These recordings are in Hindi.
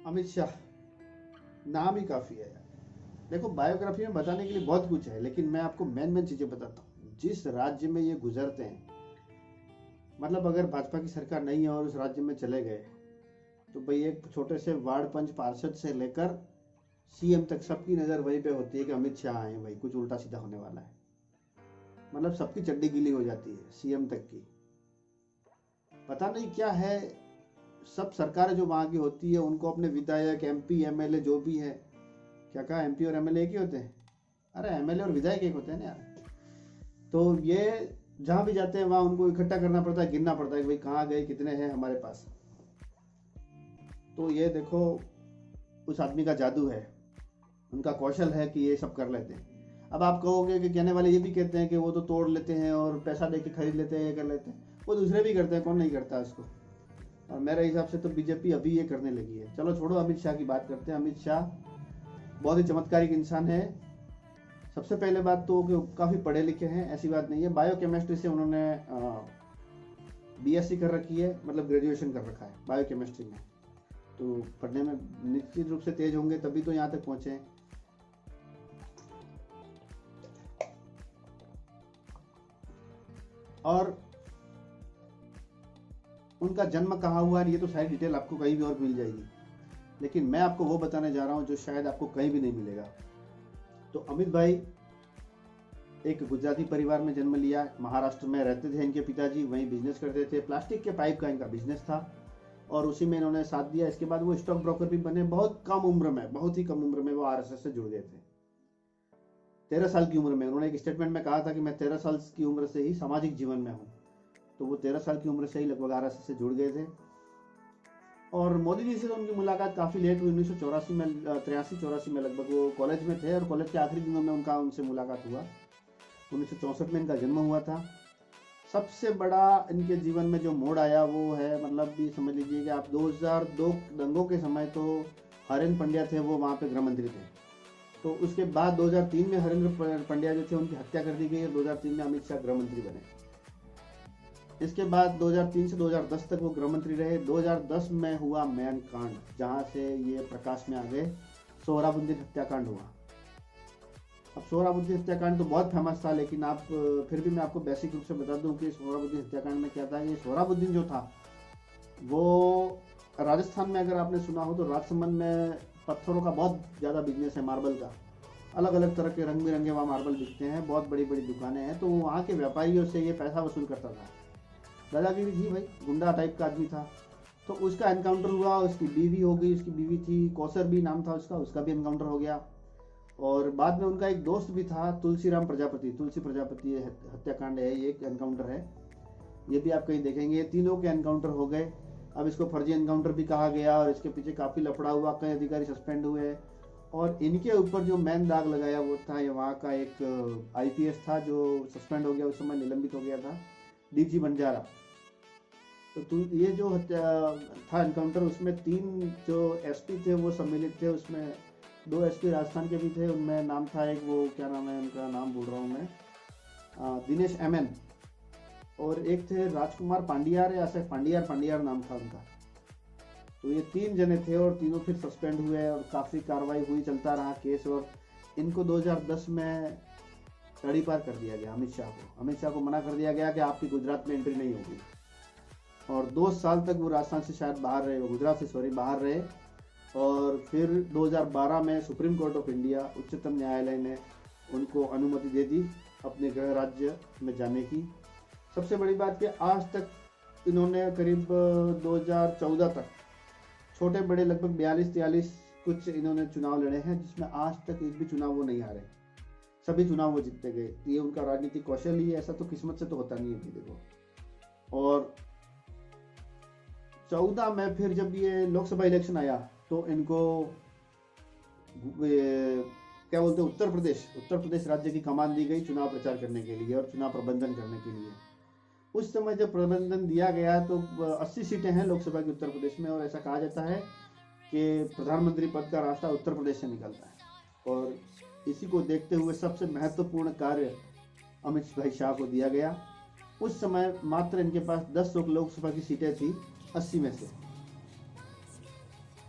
अमित शाह, नाम ही काफ़ी है यार। देखो, बायोग्राफी में बताने के लिए बहुत कुछ है, लेकिन मैं आपको मेन मेन चीज़ें बताता हूँ। जिस राज्य में ये गुजरते हैं, मतलब अगर भाजपा की सरकार नहीं है और उस राज्य में चले गए, तो भाई एक छोटे से वार्ड पंच पार्षद से लेकर सीएम तक सबकी नज़र वहीं पे होती है कि अमित शाह आए, भाई कुछ उल्टा सीधा होने वाला है। मतलब सबकी चड्डी गीली हो जाती है, सीएम तक की। पता नहीं क्या है, सब सरकारें जो वहाँ की होती है उनको अपने विधायक, एमपी, एमएलए जो भी है, क्या कहा, एमपी और एमएलए एक ही होते हैं? अरे एमएलए और विधायक एक होते हैं ना यार। तो ये जहाँ भी जाते हैं वहाँ उनको इकट्ठा करना पड़ता है, गिनना पड़ता है कि भाई कहाँ गए, कितने हैं हमारे पास। तो ये देखो, उस आदमी का जादू है, उनका कौशल है कि ये सब कर लेते हैं। अब आप कहोगे कि कहने वाले ये भी कहते हैं कि वो तो तोड़ लेते हैं और पैसा दे के खरीद लेते हैं, ये कर लेते हैं। वो दूसरे भी करते हैं, कौन नहीं करता इसको। और मेरे हिसाब से तो बीजेपी अभी ये करने लगी है। चलो छोड़ो, अमित शाह की बात करते हैं। अमित शाह बहुत ही चमत्कारिक इंसान है। सबसे पहले बात तो कि काफ़ी पढ़े लिखे हैं, ऐसी बात नहीं है। बायोकेमिस्ट्री से उन्होंने बीएससी कर रखी है, मतलब ग्रेजुएशन कर रखा है बायोकेमिस्ट्री में। तो पढ़ने में निश्चित रूप से तेज होंगे, तभी तो यहाँ तक पहुँचे हैं। और उनका जन्म कहाँ हुआ ये तो सारी डिटेल आपको कहीं भी और मिल जाएगी, लेकिन मैं आपको वो बताने जा रहा हूँ जो शायद आपको कहीं भी नहीं मिलेगा। तो अमित भाई एक गुजराती परिवार में जन्म लिया, महाराष्ट्र में रहते थे इनके पिताजी, वहीं बिजनेस करते थे, प्लास्टिक के पाइप का इनका बिजनेस था और उसी में इन्होंने साथ दिया। इसके बाद वो स्टॉक ब्रोकर भी बने, बहुत कम उम्र में, बहुत ही कम उम्र में वो आरएसएस से जुड़ गए थे। 13 साल की उम्र में। उन्होंने एक स्टेटमेंट में कहा था कि मैं 13 साल की उम्र से ही सामाजिक जीवन में हूँ। तो वो 13 साल की उम्र से ही लगभग आरएसएस से जुड़ गए थे। और मोदी जी से तो उनकी मुलाकात काफ़ी लेट हुई, 1984 में, 83-84 में लगभग वो कॉलेज में थे और कॉलेज के आखिरी दिनों में उनसे मुलाकात हुआ। 1964 में इनका जन्म हुआ था। सबसे बड़ा इनके जीवन में जो मोड़ आया वो है, मतलब भी समझ लीजिए कि आप 2002 दंगों के समय तो हरेंद्र पंड्या थे, वो वहाँ पे गृह मंत्री थे। तो उसके बाद 2003 में हरेंद्र पंड्या जो थे उनकी हत्या कर दी गई और 2003 में अमित शाह गृह मंत्री बने। इसके बाद 2003 से 2010 तक वो गृह मंत्री रहे। 2010 में हुआ मैन कांड, जहाँ से ये प्रकाश में आ गए, सोहराबुद्दीन हत्याकांड हुआ। अब सोहराबुद्दीन हत्याकांड तो बहुत फेमस था, लेकिन आप फिर भी मैं आपको बेसिक रूप से बता दूं कि सोहराबुद्दीन हत्याकांड में क्या था। ये सोहराबुद्दीन जो था वो राजस्थान में, अगर आपने सुना हो तो राजसमंद में पत्थरों का बहुत ज़्यादा बिजनेस है, मार्बल का। अलग अलग तरह के रंग बिरंगे वहाँ मार्बल बिकते हैं, बहुत बड़ी बड़ी दुकानें हैं। तो वहाँ के व्यापारियों से ये पैसा वसूल करता था। दादागिरी थी भाई, गुंडा टाइप का आदमी था। तो उसका एनकाउंटर हुआ, उसकी बीवी हो गई, उसकी बीवी थी कौसर भी नाम था उसका भी एनकाउंटर हो गया। और बाद में उनका एक दोस्त भी था, तुलसीराम प्रजापति, तुलसी प्रजापति हत्याकांड है, ये एक एनकाउंटर है, ये भी आप कहीं देखेंगे। तीनों के एनकाउंटर हो गए। अब इसको फर्जी एनकाउंटर भी कहा गया और इसके पीछे काफ़ी लफड़ा हुआ, कई अधिकारी सस्पेंड हुए। और इनके ऊपर जो मैन दाग लगाया वो था, ये वहाँ का एक आईपीएस था जो सस्पेंड हो गया, उस समय निलंबित हो गया था, डीजी बंजारा। तो ये जो था एनकाउंटर, उसमें 3 जो एसपी थे वो सम्मिलित थे। उसमें 2 एसपी राजस्थान के भी थे, उनमें नाम था एक, वो क्या नाम है उनका, नाम भूल रहा हूँ मैं, दिनेश एमएन, और एक थे राजकुमार पांडियार, या ऐसे पांडियार नाम था उनका। तो ये 3 जने थे और तीनों फिर सस्पेंड हुए और काफ़ी कार्रवाई हुई, चलता रहा केस। और इनको 2010 में तड़ी पार कर दिया गया। अमित शाह को मना कर दिया गया कि आपकी गुजरात में एंट्री नहीं होगी। और 2 साल तक वो राजस्थान से शायद बाहर रहे, वो गुजरात से बाहर रहे। और फिर 2012 में सुप्रीम कोर्ट ऑफ इंडिया, उच्चतम न्यायालय ने उनको अनुमति दे दी अपने गृह राज्य में जाने की। सबसे बड़ी बात कि आज तक इन्होंने करीब 2014 तक छोटे बड़े लगभग 42-43 कुछ इन्होंने चुनाव लड़े हैं, जिसमें आज तक एक भी चुनाव वो नहीं हारे, सभी चुनाव वो जीतते गए। ये उनका राजनीतिक कौशल ही है, ऐसा तो किस्मत से तो होता नहीं है देखो। और 14 में फिर जब ये लोकसभा इलेक्शन आया तो इनको क्या बोलते हैं, उत्तर प्रदेश राज्य की कमान दी गई चुनाव प्रचार करने के लिए और चुनाव प्रबंधन करने के लिए। उस समय जब प्रबंधन दिया गया तो 80 सीटें हैं लोकसभा की उत्तर प्रदेश में, और ऐसा कहा जाता है कि प्रधानमंत्री पद का रास्ता उत्तर प्रदेश से निकलता है। और इसी को देखते हुए सबसे महत्वपूर्ण कार्य अमित भाई शाह को दिया गया। उस समय मात्र इनके पास 10 लोकसभा की सीटें थी 80 में से,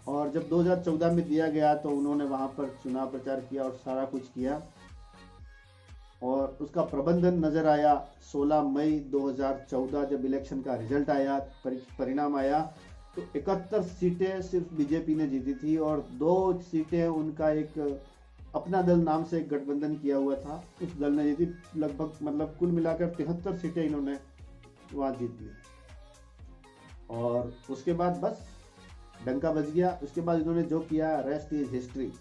और और जब 2014 में दिया गया तो उन्होंने वहाँ पर चुनाव प्रचार किया और सारा कुछ किया, और उसका प्रबंधन नजर आया 16 मई 2014 जब इलेक्शन का रिजल्ट आया, परिणाम आया, तो 71 सीटें सिर्फ बीजेपी ने जीती थी और 2 सीटें उनका एक अपना दल नाम से एक गठबंधन किया हुआ था, उस दल ने जीती। लगभग मतलब कुल मिलाकर 73 सीटें इन्होंने वहाँ जीत ली। और उसके बाद बस डंका बज गया। उसके बाद इन्होंने जो किया, रेस्ट इज हिस्ट्री।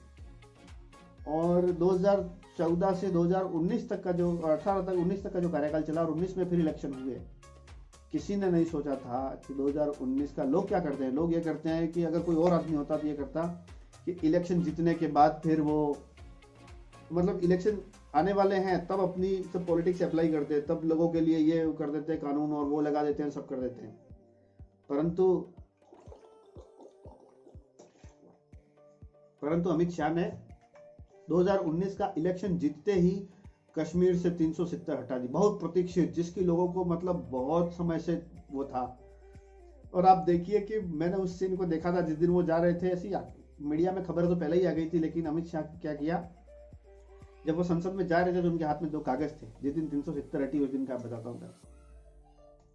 और 2014 से 2019 तक का जो 18 तक 19 तक का जो कार्यकाल चला और 19 में फिर इलेक्शन हुए। किसी ने नहीं सोचा था कि 2019 का, लोग क्या करते हैं, लोग ये करते हैं कि अगर कोई और आदमी होता तो ये करता कि इलेक्शन जीतने के बाद फिर वो मतलब इलेक्शन आने वाले हैं तब अपनी सब पॉलिटिक्स अप्लाई करते हैं, तब लोगों के लिए ये कर देते हैं कानून और वो लगा देते हैं, सब कर देते हैं। परंतु अमित शाह ने 2019 का इलेक्शन जीतते ही कश्मीर से 370 हटा दी, बहुत प्रतीक्षित, जिसकी लोगों को मतलब बहुत समय से वो था। और आप देखिए कि मैंने उस सीन को देखा था जिस दिन वो जा रहे थे, ऐसी मीडिया में खबर तो पहले ही आ गई थी, लेकिन अमित शाह क्या किया, जब वो संसद में जा रहे थे तो उनके हाथ में 2 कागज थे। जिस दिन 370 हटी उस दिन का बताता हूँ।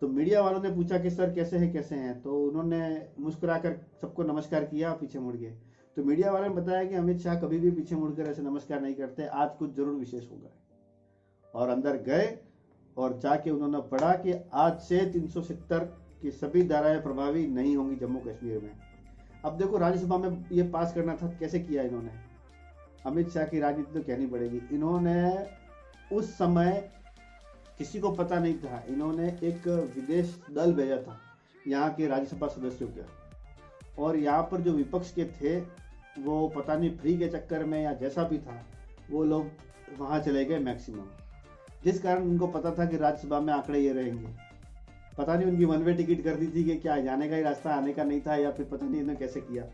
तो मीडिया वालों ने पूछा कि सर कैसे हैं, तो उन्होंने मुस्कुराकर सबको नमस्कार किया, पीछे मुड़ गए। तो मीडिया वालों ने बताया कि अमित शाह कभी भी पीछे मुड़कर ऐसे नमस्कार नहीं करते, आज कुछ जरूर विशेष होगा। और अंदर गए और जाके उन्होंने पढ़ा कि आज से 370 की सभी धाराएं प्रभावी नहीं होंगी जम्मू कश्मीर में। अब देखो, राज्यसभा में ये पास करना था, कैसे किया इन्होंने। अमित शाह की राजनीति तो कहनी पड़ेगी। इन्होंने उस समय किसी को पता नहीं था, इन्होंने एक विदेश दल भेजा था यहाँ के राज्यसभा सदस्यों का, और यहाँ पर जो विपक्ष के थे वो पता नहीं फ्री के चक्कर में या जैसा भी था, वो लोग वहाँ चले गए मैक्सिमम, जिस कारण उनको पता था कि राज्यसभा में आंकड़े ये रहेंगे। पता नहीं उनकी 1 वे टिकट कर दी थी कि क्या जाने का ही रास्ता, आने का नहीं था, या फिर पता नहीं इन्होंने कैसे किया।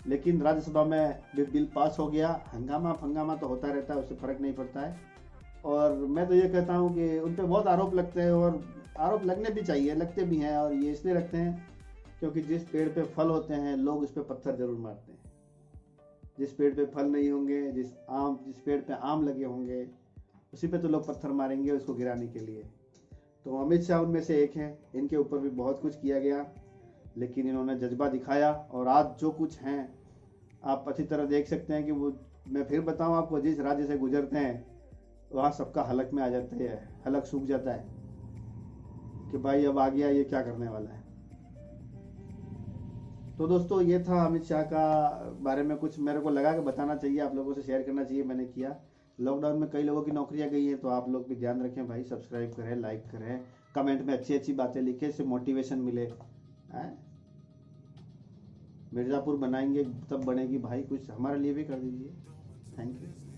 लेकिन राज्यसभा में बिल पास हो गया। हंगामा तो होता रहता है, उससे फर्क नहीं पड़ता है। और मैं तो ये कहता हूँ कि उन पर बहुत आरोप लगते हैं, और आरोप लगने भी चाहिए, लगते भी हैं। और ये इसलिए लगते हैं क्योंकि जिस पेड़ पे फल होते हैं लोग उस पर पत्थर जरूर मारते हैं। जिस पेड़ पे फल नहीं होंगे, जिस पेड़ पे आम लगे होंगे, उसी पे तो लोग पत्थर मारेंगे उसको गिराने के लिए। तो अमित शाह उनमें से एक हैं। इनके ऊपर भी बहुत कुछ किया गया, लेकिन इन्होंने जज्बा दिखाया। और आज जो कुछ हैं आप अच्छी तरह देख सकते हैं कि वो, मैं फिर बताऊं आपको, जिस राज्य से गुजरते हैं वहाँ सबका हलक में आ जाते हैं, हलक सूख जाता है कि भाई अब आ गया, ये क्या करने वाला है। तो दोस्तों, ये था अमित शाह का बारे में कुछ मेरे को लगा कि बताना चाहिए, आप लोगों से शेयर करना चाहिए, मैंने किया। लॉकडाउन में कई लोगों की नौकरियां गई हैं, तो आप लोग भी ध्यान रखें भाई, सब्सक्राइब करें, लाइक करें, कमेंट में अच्छी अच्छी बातें लिखें, इससे मोटिवेशन मिले। मिर्ज़ापुर बनाएंगे तब बनेगी भाई, कुछ हमारे लिए भी कर दीजिए। Thank you.